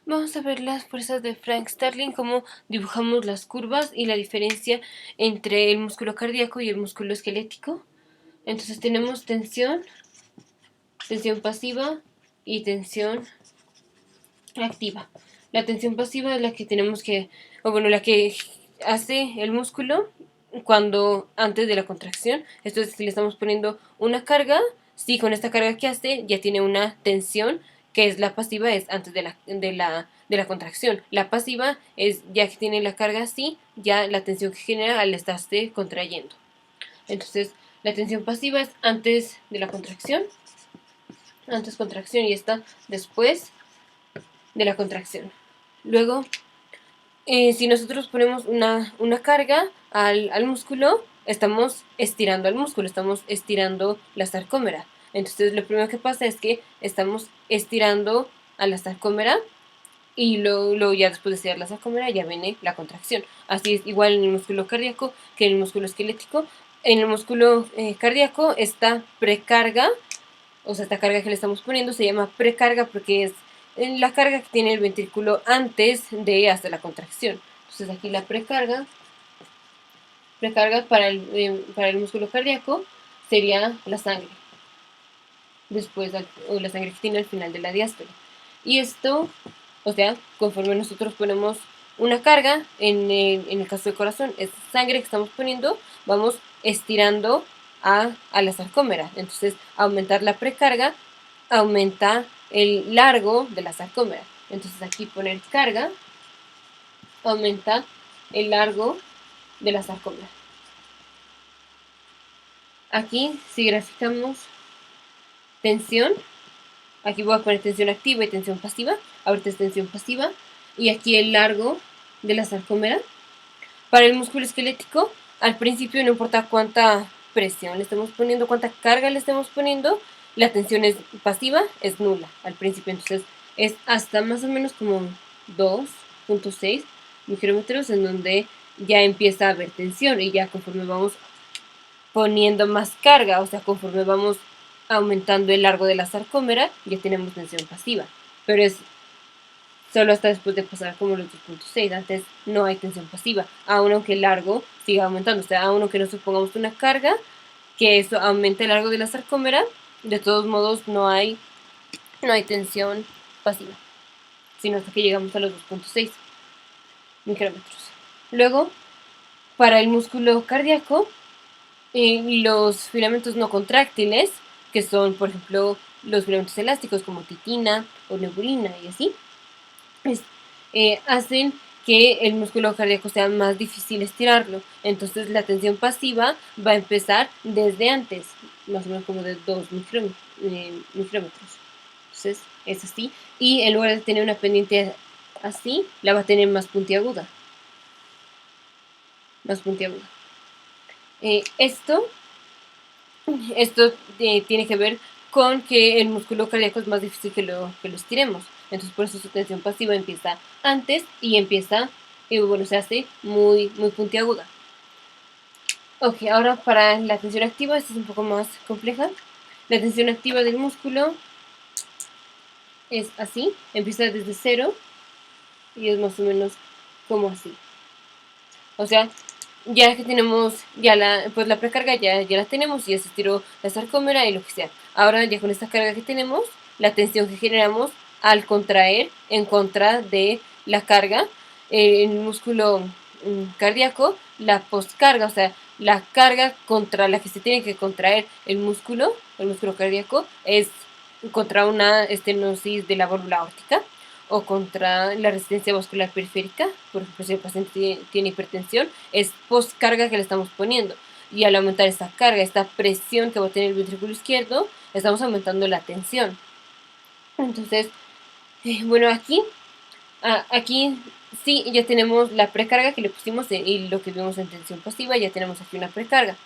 Vamos a ver las fuerzas de Frank Starling, cómo dibujamos las curvas y la diferencia entre el músculo cardíaco y el músculo esquelético. Entonces tenemos tensión pasiva y tensión activa. La tensión pasiva es la que tenemos que, o bueno, la que hace el músculo cuando antes de la contracción. Entonces, si le estamos poniendo una carga, sí, con esta carga que hace ya tiene una tensión, que es la pasiva, es antes de la contracción. La pasiva es ya que tiene la carga así, ya la tensión que genera al estarse contrayendo. Entonces, la tensión pasiva es antes de la contracción, antes contracción, y esta después de la contracción. Luego, si nosotros ponemos una carga al músculo, estamos estirando al músculo, estamos estirando la sarcómera. Entonces, lo primero que pasa es que estamos estirando a la sarcómera y luego ya después de estirar la sarcómera ya viene la contracción. Así es igual en el músculo cardíaco que en el músculo esquelético. En el músculo cardíaco, esta precarga, o sea, esta carga que le estamos poniendo se llama precarga porque es la carga que tiene el ventrículo antes de hacer la contracción. Entonces aquí la precarga para el músculo cardíaco sería la sangre, después, o la sangre que tiene al final de la diástole. Y esto, o sea, conforme nosotros ponemos una carga, en el caso del corazón, es sangre que estamos poniendo, vamos estirando a la sarcómera. Entonces, aumentar la precarga aumenta el largo de la sarcómera. Entonces, aquí poner carga aumenta el largo de la sarcómera. Aquí, si graficamos tensión, aquí voy a poner tensión activa y tensión pasiva. Ahorita es tensión pasiva. Y aquí el largo de la sarcómera. Para el músculo esquelético, al principio no importa cuánta presión le estemos poniendo, cuánta carga le estemos poniendo, la tensión es pasiva, es nula al principio. Entonces es hasta más o menos como 2.6 micrómetros en donde ya empieza a haber tensión, y ya conforme vamos poniendo más carga, o sea, conforme vamos aumentando el largo de la sarcómera, ya tenemos tensión pasiva. Pero es solo hasta después de pasar como los 2.6. Antes no hay tensión pasiva, aun aunque el largo siga aumentando. O sea, aun aunque nosotros pongamos una carga, que eso aumente el largo de la sarcómera, de todos modos no hay tensión pasiva, sino hasta que llegamos a los 2.6 micrómetros. Luego, para el músculo cardíaco, los filamentos no contráctiles, que son, por ejemplo, los filamentos elásticos como titina o neurina y así, hacen que el músculo cardíaco sea más difícil estirarlo. Entonces la tensión pasiva va a empezar desde antes, más o menos como de 2 micrómetros. Entonces es así. Y en lugar de tener una pendiente así, la va a tener más puntiaguda. Más puntiaguda. Esto tiene que ver con que el músculo cardíaco es más difícil que lo estiremos. Entonces por eso su tensión pasiva empieza antes y empieza, bueno, se hace muy, muy puntiaguda. Ok, ahora para la tensión activa, esta es un poco más compleja. La tensión activa del músculo es así, empieza desde 0 y es más o menos como así. O sea, ya que tenemos pues la precarga ya la tenemos, y ya se estiró la sarcómera y lo que sea. Ahora ya con esta carga que tenemos, la tensión que generamos al contraer en contra de la carga, el músculo cardíaco, la postcarga, o sea, la carga contra la que se tiene que contraer el músculo cardíaco, es contra una estenosis de la válvula aórtica o contra la resistencia vascular periférica. Por ejemplo, si el paciente tiene hipertensión, es postcarga que le estamos poniendo. Y al aumentar esta carga, esta presión que va a tener el ventrículo izquierdo, estamos aumentando la tensión. Entonces, bueno, aquí sí ya tenemos la precarga que le pusimos y lo que vimos en tensión pasiva, ya tenemos aquí una precarga.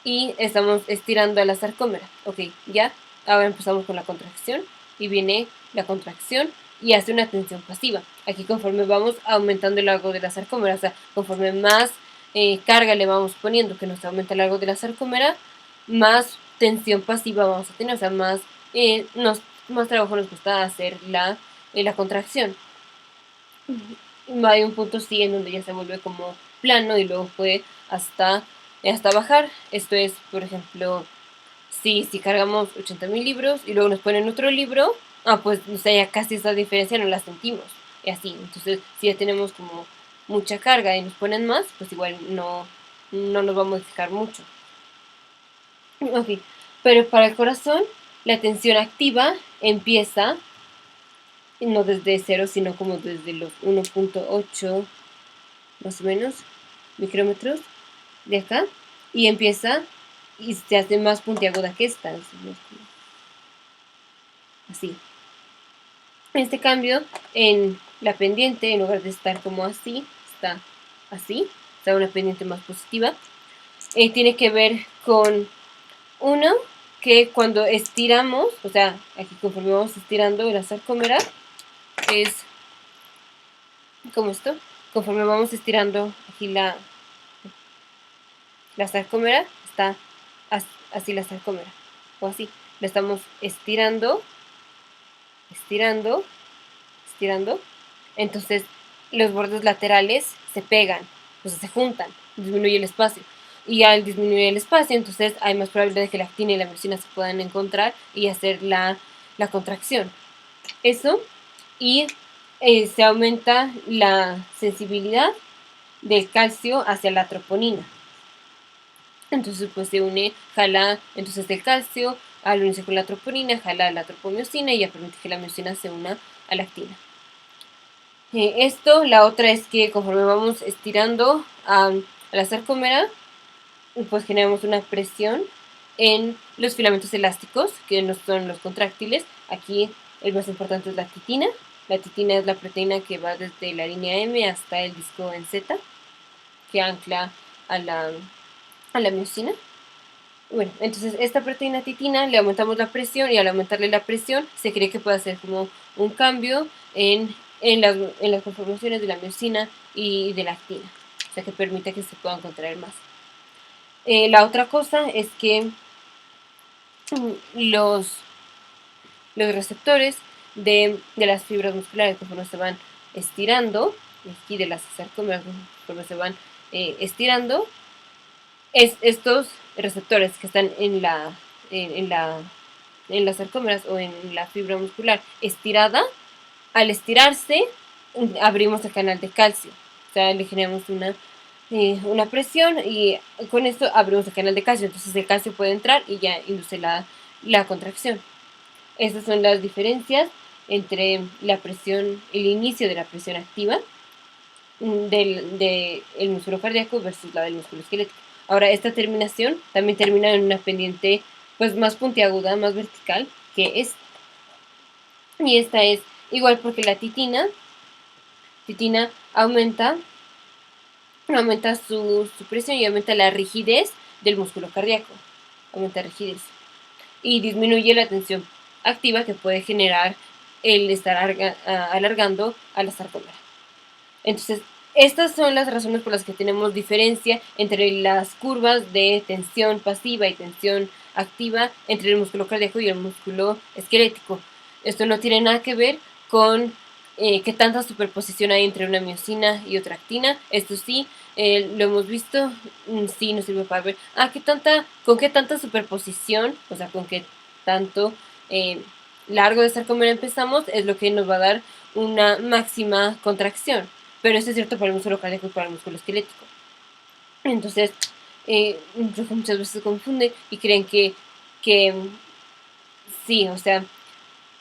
Y estamos estirando a la sarcómera. Ok, ya, ahora empezamos con la contracción y viene la contracción y hace una tensión pasiva. Aquí conforme vamos aumentando el largo de la sarcómera, o sea, conforme más carga le vamos poniendo, que nos aumenta el largo de la sarcómera, más tensión pasiva vamos a tener, o sea, más trabajo nos cuesta hacer la contracción. hay un punto sí en donde ya se vuelve como plano y luego puede hasta bajar. Esto es, por ejemplo, si cargamos 80.000 libros y luego nos ponen otro libro, pues o sea, ya casi esa diferencia no la sentimos. Y así, entonces si ya tenemos como mucha carga y nos ponen más, pues igual no nos va a modificar mucho. Ok, pero para el corazón, la tensión activa empieza no desde cero, sino como desde los 1.8 más o menos micrómetros de acá, y empieza y se hace más puntiaguda que esta, así. Este cambio en la pendiente, en lugar de estar como así, está así, está una pendiente más positiva, tiene que ver con uno, que cuando estiramos, o sea, aquí conforme vamos estirando la sarcómera, es como esto, conforme vamos estirando aquí la sarcómera, está así la sarcómera, o así, la estamos estirando, estirando, estirando, entonces los bordes laterales se pegan, o sea, se juntan, disminuye el espacio. Y al disminuir el espacio, entonces hay más probabilidad de que la actina y la miosina se puedan encontrar y hacer la contracción. Eso, y se aumenta la sensibilidad del calcio hacia la troponina. Entonces pues se une, jala entonces el calcio al unirse con la troponina, jala la tropomiosina y ya permite que la miosina se una a la actina. La otra es que conforme vamos estirando a la sarcómera, pues generamos una presión en los filamentos elásticos, que no son los contráctiles. Aquí el más importante es la titina. La titina es la proteína que va desde la línea M hasta el disco en Z, que ancla a la miosina. Bueno, entonces esta proteína titina le aumentamos la presión y al aumentarle la presión se cree que puede hacer como un cambio en las conformaciones de la miosina y de la actina, o sea que permite que se puedan contraer más. La otra cosa es que los receptores de las fibras musculares conforme se van estirando, aquí de las sarcómeras conforme se van estirando, estos receptores que están en las sarcómeras o en la fibra muscular estirada, al estirarse abrimos el canal de calcio, o sea, le generamos una presión y con esto abrimos el canal de calcio, entonces el calcio puede entrar y ya induce la contracción. Estas son las diferencias entre la presión, el inicio de la presión activa del músculo cardíaco versus la del músculo esquelético. Ahora, esta terminación también termina en una pendiente pues más puntiaguda, más vertical que esta. Y esta es igual porque la titina aumenta su presión y aumenta la rigidez del músculo cardíaco. Aumenta rigidez. Y disminuye la tensión activa que puede generar el estar alargando a la sarcómera. Entonces, estas son las razones por las que tenemos diferencia entre las curvas de tensión pasiva y tensión activa entre el músculo cardíaco y el músculo esquelético. Esto no tiene nada que ver con qué tanta superposición hay entre una miosina y otra actina. Esto sí, lo hemos visto, sí nos sirve para ver con qué tanta superposición, o sea, con qué tanto largo de sarcómera empezamos, es lo que nos va a dar una máxima contracción. Pero eso es cierto para el músculo cardíaco y para el músculo esquelético. Entonces, muchas veces se confunden y creen que sí, o sea,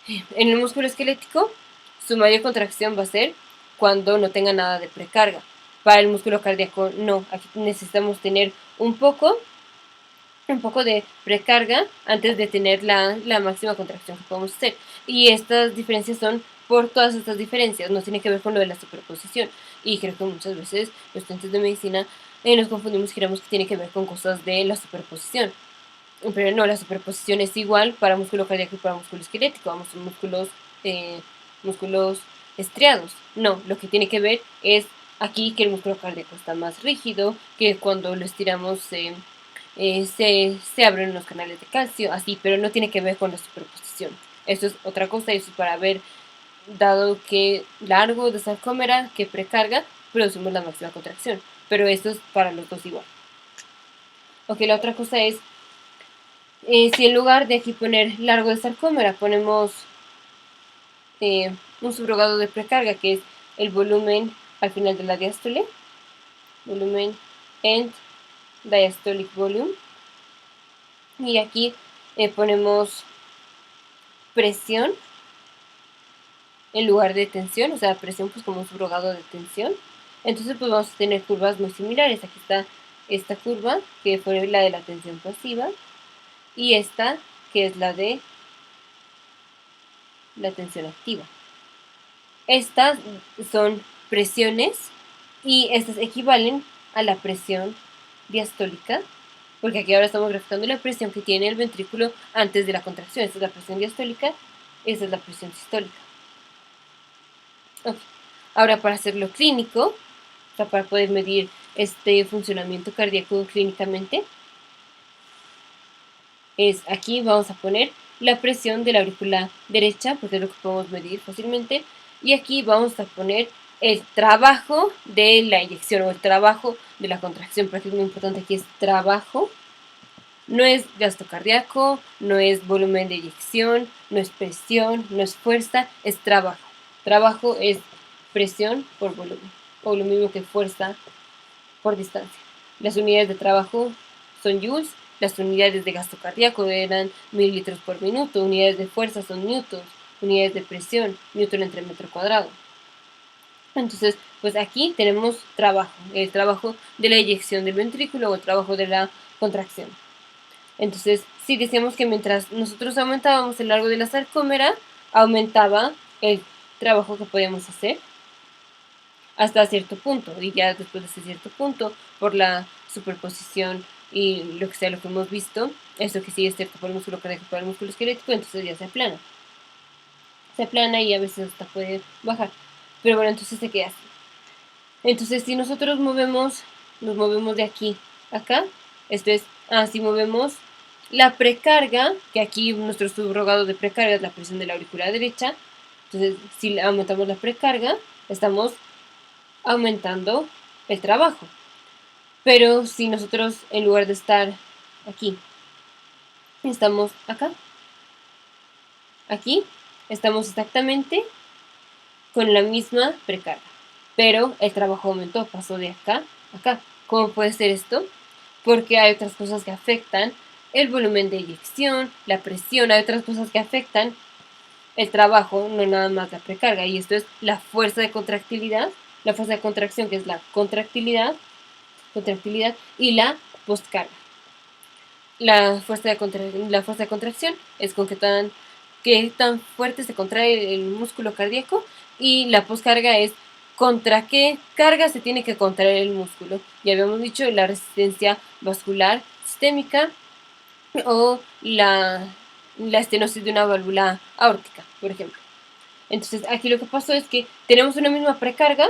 en el músculo esquelético su mayor contracción va a ser cuando no tenga nada de precarga. Para el músculo cardíaco no, aquí necesitamos tener un poco de precarga antes de tener la máxima contracción que podemos hacer. Y estas diferencias son por todas estas diferencias, no tiene que ver con lo de la superposición. Y creo que muchas veces los estudiantes de medicina nos confundimos y creemos que tiene que ver con cosas de la superposición. Pero no, la superposición es igual para músculo cardíaco y para músculo esquelético, vamos, son músculos estriados. No, lo que tiene que ver es aquí que el músculo cardíaco está más rígido, que cuando lo estiramos se abren los canales de calcio, así, pero no tiene que ver con la superposición. Esto es otra cosa y eso es para ver dado que largo de sarcómera que precarga, producimos la máxima contracción. Pero esto es para los dos igual. Ok, la otra cosa es, si en lugar de aquí poner largo de sarcómera, ponemos un subrogado de precarga, que es el volumen al final de la diástole, volumen end diastolic volume, y aquí ponemos presión en lugar de tensión, o sea, presión pues como un subrogado de tensión. Entonces pues vamos a tener curvas muy similares. Aquí está esta curva, que fue la de la tensión pasiva, y esta, que es la de la tensión activa. Estas son presiones y estas equivalen a la presión diastólica, porque aquí ahora estamos graficando la presión que tiene el ventrículo antes de la contracción. Esta es la presión diastólica, esta es la presión sistólica. Okay. Ahora, para hacerlo clínico, o sea, para poder medir este funcionamiento cardíaco clínicamente, es aquí vamos a poner la presión de la aurícula derecha, porque es lo que podemos medir fácilmente, y aquí vamos a poner el trabajo de la inyección o el trabajo de la contracción, porque es muy importante aquí es trabajo. No es gasto cardíaco, no es volumen de eyección, no es presión, no es fuerza, es trabajo. Trabajo es presión por volumen, o lo mismo que fuerza por distancia. Las unidades de trabajo son joules, las unidades de gasto cardíaco eran mililitros por minuto, unidades de fuerza son newtons, unidades de presión, newton entre metro cuadrado. Entonces, pues aquí tenemos trabajo, el trabajo de la eyección del ventrículo o el trabajo de la contracción. Entonces, si decíamos que mientras nosotros aumentábamos el largo de la sarcómera, aumentaba el trabajo que podíamos hacer hasta cierto punto, y ya después de ese cierto punto, por la superposición y lo que sea lo que hemos visto, eso que sí es cierto por el músculo cardíaco y por el músculo esquelético, entonces ya se aplana. Se aplana y a veces hasta puede bajar. Pero bueno, entonces se queda así. Entonces, si nosotros nos movemos de aquí a acá, esto es, si movemos la precarga, que aquí nuestro subrogado de precarga es la presión de la aurícula derecha, entonces si aumentamos la precarga, estamos aumentando el trabajo. Pero si nosotros en lugar de estar aquí, estamos acá, aquí, estamos exactamente con la misma precarga. Pero el trabajo aumentó, pasó de acá a acá. ¿Cómo puede ser esto? Porque hay otras cosas que afectan el volumen de eyección, la presión, hay otras cosas que afectan el trabajo, no nada más la precarga. Y esto es la fuerza de contractilidad, la fuerza de contracción, que es la contractilidad y la postcarga. La fuerza de contracción es con qué tan fuerte se contrae el músculo cardíaco, y la postcarga es contra qué carga se tiene que contraer el músculo. Ya habíamos dicho la resistencia vascular sistémica o la estenosis de una válvula aórtica, por ejemplo. Entonces aquí lo que pasó es que tenemos una misma precarga,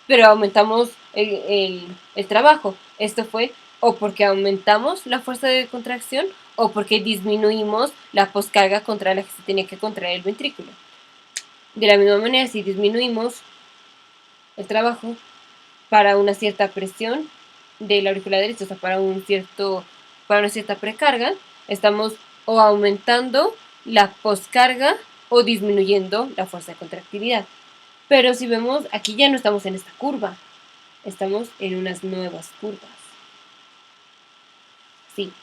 pero aumentamos el trabajo. Esto fue o porque aumentamos la fuerza de contracción o porque disminuimos la poscarga contra la que se tenía que contraer el ventrículo. De la misma manera, si disminuimos el trabajo para una cierta presión de la aurícula derecha, o sea, para una cierta precarga, estamos o aumentando la poscarga o disminuyendo la fuerza de contractilidad. Pero si vemos, aquí ya no estamos en esta curva, estamos en unas nuevas curvas. Sí.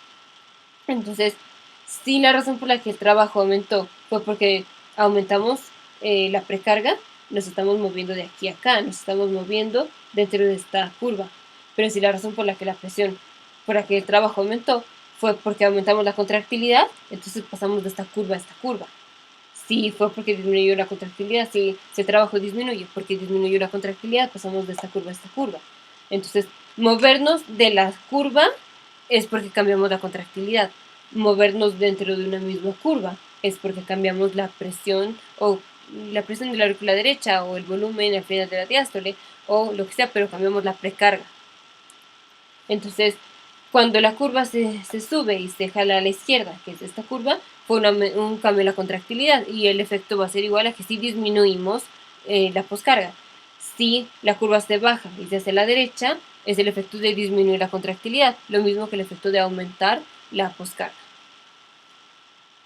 Entonces, si la razón por la que el trabajo aumentó fue porque aumentamos la precarga, nos estamos moviendo de aquí a acá, nos estamos moviendo dentro de esta curva. Pero si la razón por la que la presión, por la que el trabajo aumentó, fue porque aumentamos la contractilidad, entonces pasamos de esta curva a esta curva. Si fue porque disminuyó la contractilidad, si el trabajo disminuye porque disminuyó la contractilidad, pasamos de esta curva a esta curva. Entonces, movernos de la curva es porque cambiamos la contractilidad. Movernos dentro de una misma curva es porque cambiamos la presión o la presión de la aurícula derecha o el volumen al final de la diástole o lo que sea, pero cambiamos la precarga. Entonces, Cuando la curva se sube y se jala a la izquierda, que es esta curva, fue un cambio en la contractilidad y el efecto va a ser igual a que si disminuimos la poscarga. Si la curva se baja y se hace a la derecha, es el efecto de disminuir la contractilidad, lo mismo que el efecto de aumentar la poscarga.